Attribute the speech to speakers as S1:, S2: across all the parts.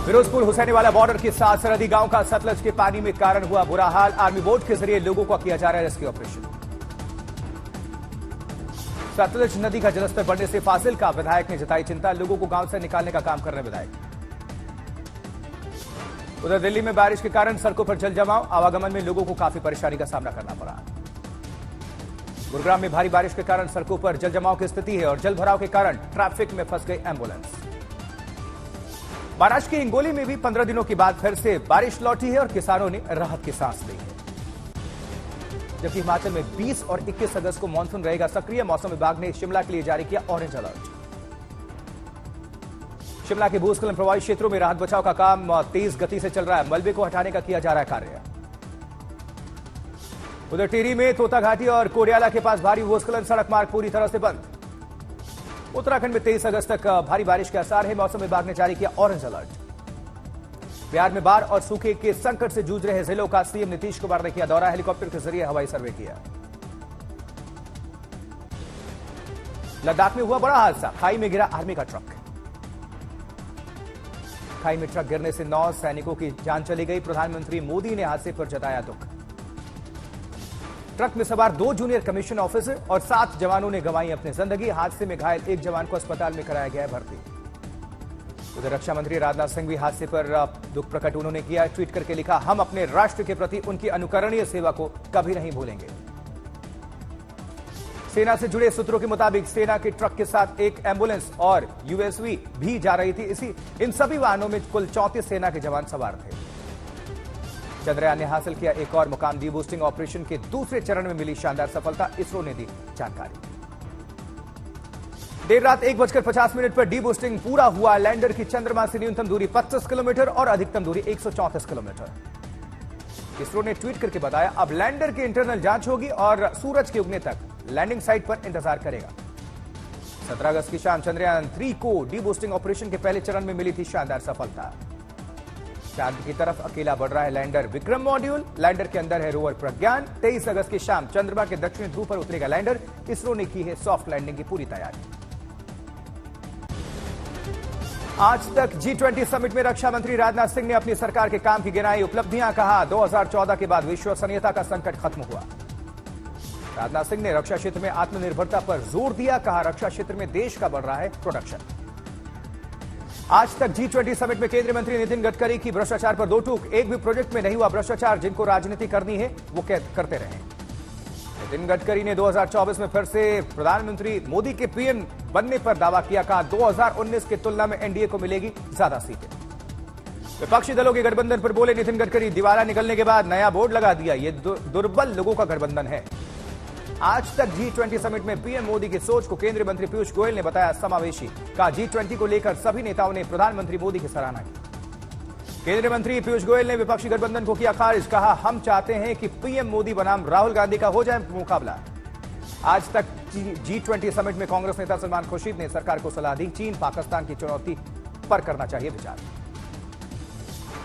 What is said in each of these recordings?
S1: Firozpur Hussainiwala border के साथ सरहदी गांव का सतलज के पानी में कारण हुआ बुरा हाल। आर्मी बोट के जरिए लोगों का किया जा रहा है रेस्क्यू ऑपरेशन। सतलज नदी का जलस्तर बढ़ने से फाजिल्का विधायक ने जताई चिंता। लोगों को गांव से निकालने का काम कर रहे विधायक। उधर दिल्ली में बारिश के कारण सड़कों पर जल जमाव, आवागमन में लोगों को काफी परेशानी का सामना करना पड़ा। गुरुग्राम में भारी बारिश के कारण सड़कों पर जल जमाव की स्थिति है और जल भराव के कारण ट्रैफिक में फंस गई एम्बुलेंस। महाराष्ट्र के हिंगोली में भी 15 दिनों के बाद फिर से बारिश लौटी है और किसानों ने राहत की सांस ली है। जबकि हिमाचल में 20 और 21 अगस्त को मानसून रहेगा सक्रिय। मौसम विभाग ने शिमला के लिए जारी किया ऑरेंज अलर्ट। शिमला के भूस्खलन प्रभावित क्षेत्रों में राहत बचाव का काम तेज गति से चल रहा है। मलबे को हटाने का किया जा रहा है कार्य। उधर टिहरी में तोता घाटी और कोडियाला के पास भारी भूस्खलन, सड़क मार्ग पूरी तरह से बंद। उत्तराखंड में 23 अगस्त तक भारी बारिश के आसार है। मौसम विभाग ने जारी किया ऑरेंज अलर्ट। बिहार में बाढ़ और सूखे के संकट से जूझ रहे जिलों का सीएम नीतीश कुमार ने किया दौरा। हेलीकॉप्टर के जरिए हवाई सर्वे किया। लद्दाख में हुआ बड़ा हादसा, खाई में गिरा आर्मी का ट्रक। खाई में ट्रक गिरने से 9 सैनिकों की जान चली गई। प्रधानमंत्री मोदी ने हादसे पर जताया दुख। ट्रक में सवार 2 जूनियर कमीशन ऑफिसर और 7 जवानों ने गंवाई अपनी जिंदगी। हादसे में घायल 1 जवान को अस्पताल में कराया गया है भर्ती। उधर रक्षा मंत्री राजनाथ सिंह भी हादसे पर दुख प्रकट उन्होंने किया। ट्वीट करके लिखा, हम अपने राष्ट्र के प्रति उनकी अनुकरणीय सेवा को कभी नहीं भूलेंगे। सेना से जुड़े सूत्रों के मुताबिक सेना के ट्रक के साथ एक एम्बुलेंस और यूएसवी भी जा रही थी। इन सभी वाहनों में कुल 34 सेना के जवान सवार थे। चंद्रयान ने हासिल किया एक और मुकाम। डी बूस्टिंग ऑपरेशन के दूसरे चरण में मिली शानदार सफलता, इसरो ने दी जानकारी। देर रात 1:50 पर डी बूस्टिंग पूरा हुआ। लैंडर की चंद्रमा से न्यूनतम दूरी 25 किलोमीटर और अधिकतम दूरी 134 किलोमीटर। इसरो ने ट्वीट करके बताया, अब लैंडर की इंटरनल जांच होगी और सूरज के उगने तक लैंडिंग साइट पर इंतजार करेगा। 17 अगस्त की शाम चंद्रयान 3 को डी बूस्टिंग ऑपरेशन के पहले चरण में मिली थी शानदार सफलता। चांद की तरफ अकेला बढ़ रहा है लैंडर विक्रम मॉड्यूल। लैंडर के अंदर है रोवर प्रज्ञान। 23 अगस्त की शाम चंद्रमा के दक्षिणी ध्रुव पर उतरेगा लैंडर। इसरो ने की है सॉफ्ट लैंडिंग की पूरी तैयारी। आज तक G20 समिट में रक्षा मंत्री राजनाथ सिंह ने अपनी सरकार के काम की गिनाई उपलब्धियां। कहा, 2014 के बाद विश्वसनीयता का संकट खत्म हुआ। राजनाथ सिंह ने रक्षा क्षेत्र में आत्मनिर्भरता पर जोर दिया। कहा, रक्षा क्षेत्र में देश का बढ़ रहा है प्रोडक्शन। आज तक G20 समिट में केंद्रीय मंत्री नितिन गडकरी की भ्रष्टाचार पर दो टूक। एक भी प्रोजेक्ट में नहीं हुआ भ्रष्टाचार। जिनको राजनीति करनी है वो करते रहे। नितिन गडकरी ने 2024 में फिर से प्रधानमंत्री मोदी के पीएम बनने पर दावा किया। कहा, 2019 की तुलना में एनडीए को मिलेगी ज्यादा सीटें। विपक्षी दलों के गठबंधन पर बोले नितिन गडकरी, दिवाला निकलने के बाद नया बोर्ड लगा दिया। ये दुर्बल लोगों का गठबंधन है। आज तक G20 समिट में पीएम मोदी की सोच को केंद्रीय मंत्री पीयूष गोयल ने बताया समावेशी। कहा, G20 को लेकर सभी नेताओं ने प्रधानमंत्री मोदी की सराहना की। केंद्रीय मंत्री पीयूष गोयल ने विपक्षी गठबंधन को किया खारिज। कहा, हम चाहते हैं कि पीएम मोदी बनाम राहुल गांधी का हो जाए मुकाबला। आज तक G20 समिट में कांग्रेस नेता सलमान खुर्शीद ने सरकार को सलाह दी। चीन पाकिस्तान की चुनौती पर करना चाहिए विचार।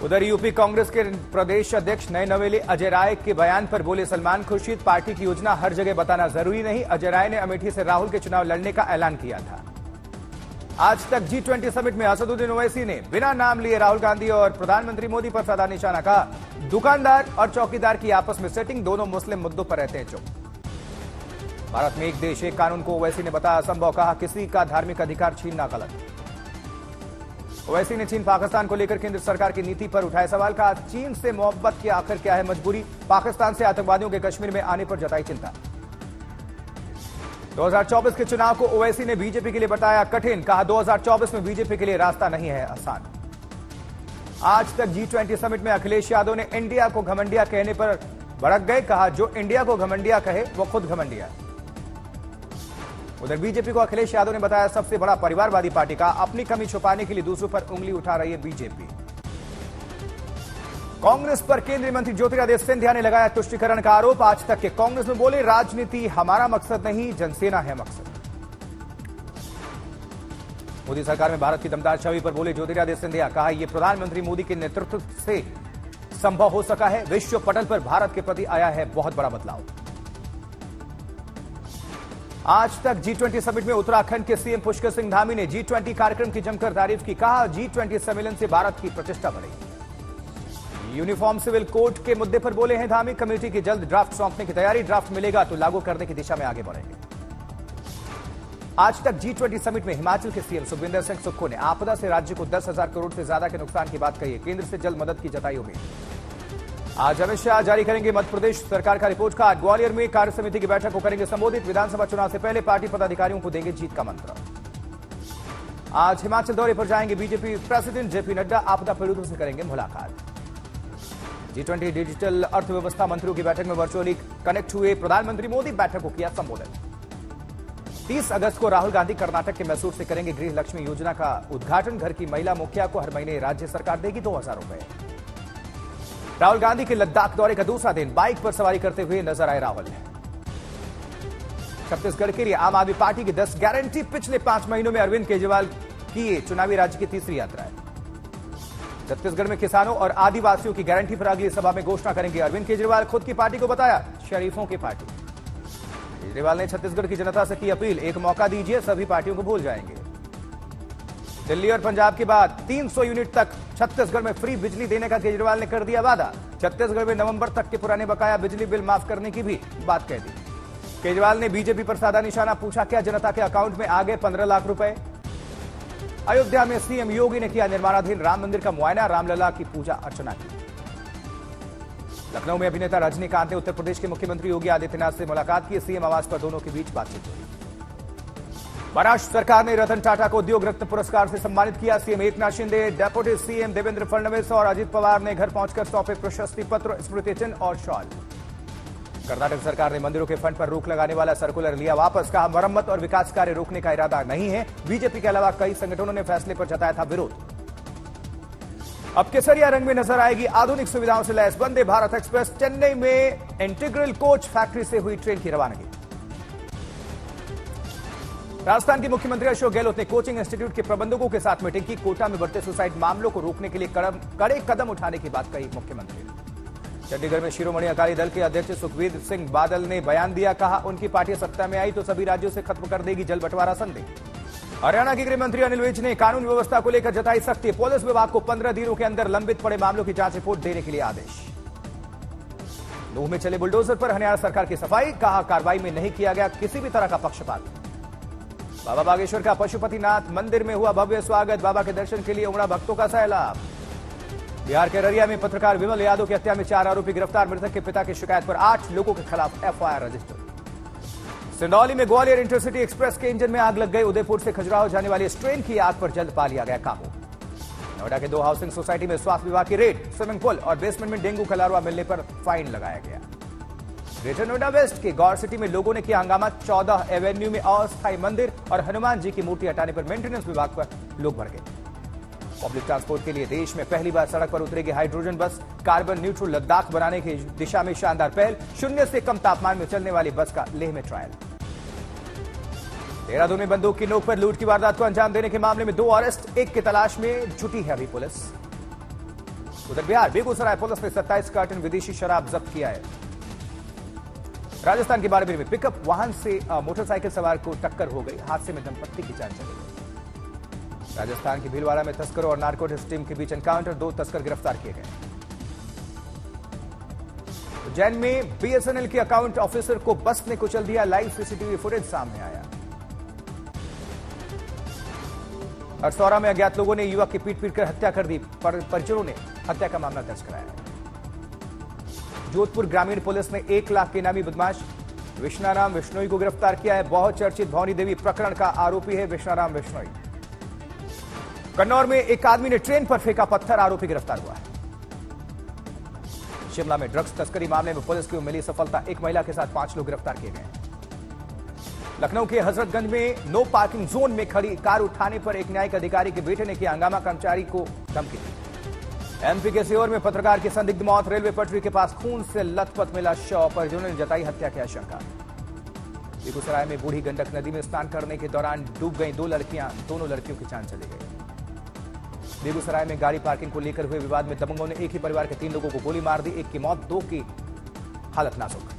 S1: उधर यूपी कांग्रेस के प्रदेश अध्यक्ष नए नवेली अजय राय के बयान पर बोले सलमान खुर्शीद, पार्टी की योजना हर जगह बताना जरूरी नहीं। अजय राय ने अमेठी से राहुल के चुनाव लड़ने का ऐलान किया था। आज तक G20 समिट में असदुद्दीन ओवैसी ने बिना नाम लिए राहुल गांधी और प्रधानमंत्री मोदी पर साधा निशाना। कहा, दुकानदार और चौकीदार की आपस में सेटिंग, दोनों मुस्लिम मुद्दों पर रहते हैं चुप। भारत में एक देश एक कानून को ओवैसी ने बताया असंभव। कहा, किसी का धार्मिक अधिकार छीनना गलत। ओवैसी ने चीन पाकिस्तान को लेकर केंद्र सरकार की नीति पर उठाए सवाल। कहा, चीन से मोहब्बत की आखिर क्या है मजबूरी। पाकिस्तान से आतंकवादियों के कश्मीर में आने पर जताई चिंता। 2024 के चुनाव को ओवैसी ने बीजेपी के लिए बताया कठिन। कहा, 2024 में बीजेपी के लिए रास्ता नहीं है आसान। आज तक G20 समिट में अखिलेश यादव ने इंडिया को घमंडिया कहने पर भड़क गए। कहा, जो इंडिया को घमंडिया कहे वो खुद घमंडिया। उधर बीजेपी को अखिलेश यादव ने बताया सबसे बड़ा परिवारवादी पार्टी। का अपनी कमी छुपाने के लिए दूसरों पर उंगली उठा रही है बीजेपी। कांग्रेस पर केंद्रीय मंत्री ज्योतिरादित्य सिंधिया ने लगाया तुष्टीकरण का आरोप। आज तक के कांग्रेस में बोले, राजनीति हमारा मकसद नहीं, जनसेना है मकसद। मोदी सरकार में भारत की दमदार छवि पर बोले ज्योतिरादित्य सिंधिया। कहा, यह प्रधानमंत्री मोदी के नेतृत्व से संभव हो सका है। विश्व पटल पर भारत के प्रति आया है बहुत बड़ा बदलाव। आज तक G20 समिट में उत्तराखंड के सीएम पुष्कर सिंह धामी ने G20 कार्यक्रम की जमकर तारीफ की। कहा, G20 सम्मेलन से भारत की प्रतिष्ठा बढ़ेगी। यूनिफॉर्म सिविल कोड के मुद्दे पर बोले हैं धामी। कमेटी की जल्द ड्राफ्ट सौंपने की तैयारी। ड्राफ्ट मिलेगा तो लागू करने की दिशा में आगे बढ़ेंगे। आज तक G20 समिट में हिमाचल के सीएम सुखविंदर सिंह सुक्खू ने आपदा से राज्य को 10,000 करोड़ से ज्यादा के नुकसान की बात कही है। केंद्र से जल्द मदद की जताई उम्मीद। आज अमित शाह जारी करेंगे मध्य प्रदेश सरकार का रिपोर्ट कार्ड। ग्वालियर में कार्य समिति की बैठक को करेंगे संबोधित। विधानसभा चुनाव से पहले पार्टी पदाधिकारियों को देंगे जीत का मंत्र। आज हिमाचल दौरे पर जाएंगे बीजेपी प्रेसिडेंट जेपी नड्डा। आपदा पीड़ितों से करेंगे मुलाकात। G20 डिजिटल अर्थव्यवस्था मंत्रियों की बैठक में वर्चुअली कनेक्ट हुए प्रधानमंत्री मोदी। बैठक को किया संबोधित। 30 अगस्त को राहुल गांधी कर्नाटक के मैसूर से करेंगे गृह लक्ष्मी योजना का उद्घाटन। घर की महिला मुखिया को हर महीने राज्य सरकार देगी 2,000 रुपए। राहुल गांधी के लद्दाख दौरे का दूसरा दिन बाइक पर सवारी करते हुए नजर आए राहुल। छत्तीसगढ़ के लिए आम आदमी पार्टी की 10 गारंटी। पिछले 5 महीनों में अरविंद केजरीवाल की चुनावी राज्य की तीसरी यात्रा है। छत्तीसगढ़ में किसानों और आदिवासियों की गारंटी पर अगली सभा में घोषणा करेंगे अरविंद केजरीवाल। खुद की पार्टी को बताया शरीफों की पार्टी। केजरीवाल ने छत्तीसगढ़ की जनता से की अपील, एक मौका दीजिए, सभी पार्टियों को भूल जाएंगे। दिल्ली और पंजाब के बाद 300 यूनिट तक छत्तीसगढ़ में फ्री बिजली देने का केजरीवाल ने कर दिया वादा। छत्तीसगढ़ में नवंबर तक के पुराने बकाया बिजली बिल माफ करने की भी बात कह दी। केजरीवाल ने बीजेपी पर साधा निशाना। पूछा, क्या जनता के अकाउंट में आ गए 15 लाख रुपए? अयोध्या में सीएम योगी ने किया निर्माणाधीन राम मंदिर का मुआयना। रामलला की पूजा अर्चना की। लखनऊ में अभिनेता रजनीकांत ने उत्तर प्रदेश के मुख्यमंत्री योगी आदित्यनाथ से मुलाकात की। सीएम आवास पर दोनों के बीच बातचीत हुई। महाराष्ट्र सरकार ने रतन टाटा को उद्योग रत्न पुरस्कार से सम्मानित किया। CM Eknath Shinde, deputy CM Devendra Fadnavis और अजित पवार ने घर पहुंचकर सौंपे प्रशस्ति पत्र, स्मृति चिन्ह और शॉल। कर्नाटक सरकार ने मंदिरों के फंड पर रोक लगाने वाला सर्कुलर लिया वापस। कहा, मरम्मत और विकास कार्य रोकने का इरादा नहीं है। बीजेपी के अलावा कई संगठनों ने फैसले पर जताया था विरोध। अब केसरिया रंग में नजर आएगी आधुनिक सुविधाओं से लैस वंदे भारत एक्सप्रेस। चेन्नई में इंटीग्रल कोच फैक्ट्री से हुई ट्रेन की रवानगी। राजस्थान के मुख्यमंत्री अशोक गहलोत ने कोचिंग इंस्टीट्यूट के प्रबंधकों के साथ मीटिंग की। कोटा में बढ़ते सुसाइड मामलों को रोकने के लिए कड़े कदम उठाने की बात कही मुख्यमंत्री ने। चंडीगढ़ में शिरोमणि अकाली दल के अध्यक्ष सुखबीर सिंह बादल ने बयान दिया। कहा, उनकी पार्टी सत्ता में आई तो सभी राज्यों से खत्म कर देगी जल बंटवारा संदेह। हरियाणा के गृह मंत्री अनिल विज ने कानून व्यवस्था को लेकर जताई सख्ती। पुलिस विभाग को 15 दिनों के अंदर लंबित पड़े मामलों की जांच रिपोर्ट देने के लिए आदेश। नूह में चले बुलडोजर पर हरियाणा सरकार की सफाई। कहा, कार्रवाई में नहीं किया गया किसी भी तरह का पक्षपात। बाबा बागेश्वर का पशुपतिनाथ मंदिर में हुआ भव्य स्वागत। बाबा के दर्शन के लिए उमड़ा भक्तों का सैलाब। बिहार के अररिया में पत्रकार विमल यादव की हत्या में 4 आरोपी गिरफ्तार। मृतक के पिता की शिकायत पर 8 लोगों के खिलाफ एफआईआर रजिस्टर। सिंदौली में ग्वालियर इंटरसिटी एक्सप्रेस के इंजन में आग लग गई। उदयपुर से खजुराहो जाने वाली इस ट्रेन की आग पर जल्द पा लिया गया काबू। नोएडा के 2 हाउसिंग सोसाइटी में स्वास्थ्य विभाग की रेड। स्विमिंग पूल और बेसमेंट में डेंगू का लार्वा मिलने पर फाइन लगाया गया। ग्रेटर नोएडा वेस्ट के गौर सिटी में लोगों ने किया हंगामा। 14 एवेन्यू में अस्थायी मंदिर और हनुमान जी की मूर्ति हटाने पर मेंटेनेंस विभाग पर लोग भड़के। पब्लिक ट्रांसपोर्ट के लिए देश में पहली बार सड़क पर उतरेगी हाइड्रोजन बस। कार्बन न्यूट्रल लद्दाख बनाने की दिशा में शानदार पहल। 0 से कम तापमान में चलने वाली बस का लेह में ट्रायल। देहरादून में बंदूक की नोक पर लूट की वारदात को अंजाम देने के मामले में 2 अरेस्ट। एक की तलाश में जुटी है अभी पुलिस। उधर बिहार बेगूसराय पुलिस ने 27 कार्टन विदेशी शराब जब्त किया है। राजस्थान के बाड़मेर में पिकअप वाहन से मोटरसाइकिल सवार को टक्कर हो गई। हादसे में दंपत्ति की जान चली गई। राजस्थान के भीलवाड़ा में तस्करों और नारकोटिक्स टीम के बीच एनकाउंटर। 2 तस्कर गिरफ्तार किए गए। उज्जैन में बीएसएनएल के अकाउंट ऑफिसर को बस ने कुचल दिया। लाइव सीसीटीवी फुटेज सामने आया। हरसौरा में अज्ञात लोगों ने युवक की पीट कर हत्या कर दी। परिजनों ने हत्या का मामला दर्ज कराया। जोधपुर ग्रामीण पुलिस ने 1 लाख के इनामी बदमाश विष्णाराम विश्नोई को गिरफ्तार किया है। बहुत चर्चित भवानी देवी प्रकरण का आरोपी है विष्णाराम विश्नोई। कन्नौर में एक आदमी ने ट्रेन पर फेंका पत्थर। आरोपी गिरफ्तार हुआ है। शिमला में ड्रग्स तस्करी मामले में पुलिस को मिली सफलता। एक महिला के साथ 5 लोग गिरफ्तार किए गए। लखनऊ के हजरतगंज में नो पार्किंग जोन में खड़ी कार उठाने पर एक न्यायिक अधिकारी के बेटे ने किया हंगामा। कर्मचारी को धमकी दी। एमपी के सीहोर में पत्रकार की संदिग्ध मौत। रेलवे पटरी के पास खून से लथपथ मिला शव। परिजनों ने जताई हत्या की आशंका। बेगूसराय में बूढ़ी गंडक नदी में स्नान करने के दौरान डूब गई 2 लड़कियां। दोनों लड़कियों की जान चली गई। बेगूसराय में गाड़ी पार्किंग को लेकर हुए विवाद में दबंगों ने एक ही परिवार के 3 लोगों को गोली मार दी। एक की मौत, 2 की हालत नाजुक।